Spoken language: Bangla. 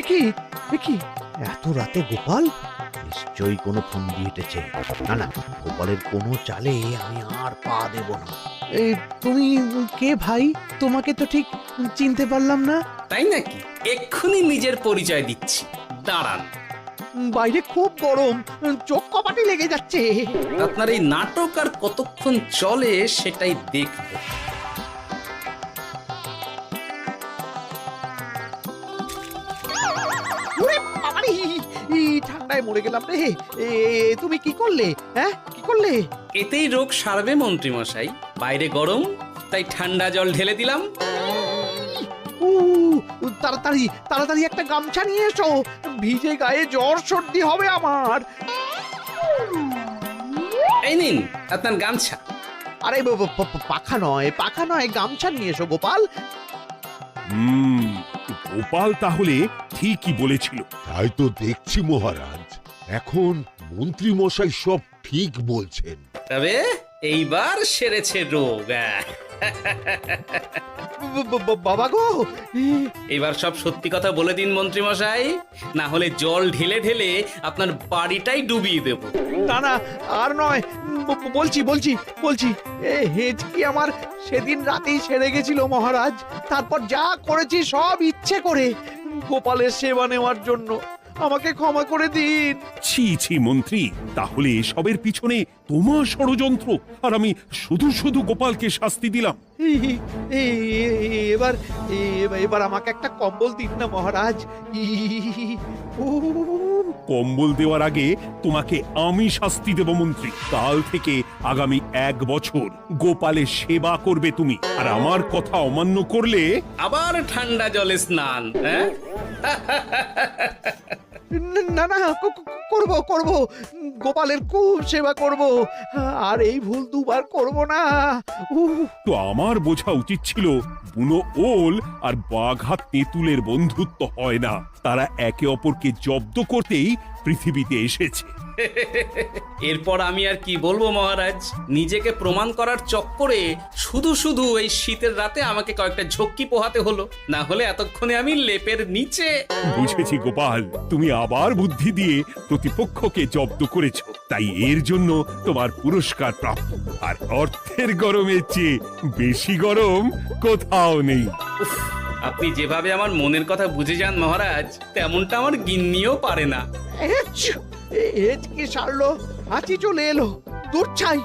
কি কি এত রাতে গোপাল নিশ্চয়ই কোনো ফন্দি হেঁটেছে। না না, গোপালের কোনো চালে আমি আর পা দেব না। তুমি কে ভাই? তোমাকে তো ঠিক চিনতে পারলাম না। তাই নাকি? এক্ষুনি নিজের পরিচয় দিচ্ছি, দাঁড়ান। বাইরে খুব গরম, চোখ কপাটে লেগে যাচ্ছে। আপনার এই নাটক আর কতক্ষণ চলে সেটাই দেখব। ওরে বাবারে, ঠান্ডায় মরে গেলাম রে। তুমি কি করলে? হ্যাঁ, কি করলে? এতেই রোগ সারবে মন্ত্রী মশাই। বাইরে গরম, তাই ঠান্ডা জল ঢেলে দিলাম। তাড়াতাড়ি তাড়াতাড়ি একটা গামছা নিয়ে এসো, ভিজে গায়ে জ্বর সর্দি হবে আমার। এই নিন আপনার গামছা। আরে পাখা নয়, পাখা নয়, গামছা নিয়ে এসো গোপাল। গোপাল তাহলে ঠিকই বলেছিল। তাই তো দেখছি মহারাজ, এখন মন্ত্রী মশাই সব ঠিক বলছেন। তবে এইবার সেরেছে রোগ। বাবা গো, এবার সব সত্যি কথা বলে দিন মন্ত্রী মশাই, না হলে জল ঢেলে ঢেলে আপনার বাড়িটাই ডুবিয়ে দেব। না না, আর নয়, বলছি বলছি বলছি, হেঁচকি আমার সেদিন রাতেই সেরে গেছিল মহারাজ। তারপর যা করেছি সব ইচ্ছে করে, গোপালের সেবা নেওয়ার জন্য। আমাকে ক্ষমা করে দিন। ছি ছি মন্ত্রী, তাহলে এসবের পিছনে তোমার ষড়যন্ত্র, আর আমি শুধু শুধু গোপালকে শাস্তি দিলাম। এবার এবার আমাকে একটা কম্বল দিন না মহারাজ। কম্বল দেওয়ার আগে তোমাকে আমি শাস্তি দেব মন্ত্রী। কাল থেকে আগামী ১ বছর গোপালের সেবা করবে তুমি, আর আমার কথা অমান্য করলে আবার ঠান্ডা জলে স্নান। হ্যাঁ, না না, করব করব, গোপালের খুব সেবা করব, আর এই ভুল দুবার করব না। তো আমার বোঝা উচিত ছিল বুনো ওল আর বাঘা তেঁতুলের বন্ধুত্ব হয় না, তারা একে অপরকে জব্দ করতেই পৃথিবীতে এসেছে। এরপর আমি আর কি বলবো মহারাজ, নিজেকে প্রমাণ করার চক্করে শুধু শুধু এই শীতের রাতে আমাকে কয়েকটা ঝক্কি পোহাতে হলো, না হলে এতক্ষণে আমি লেপের নিচে। বুঝেছি গোপাল, তুমি আবার বুদ্ধি দিয়ে প্রতিপক্ষকে জব্দ করেছো, তাই এর জন্য তোমার পুরস্কার প্রাপ্ত। আর অর্থের গরমের চেয়ে বেশি গরম কোথাও নেই। উফ, আপনি যেভাবে আমার মনের কথা বুঝে যান মহারাজ, তেমনটা আমার গিন্নিও পারে না। হেঁচকি সারলো, হাঁচি চলে এলো, দূর চাই।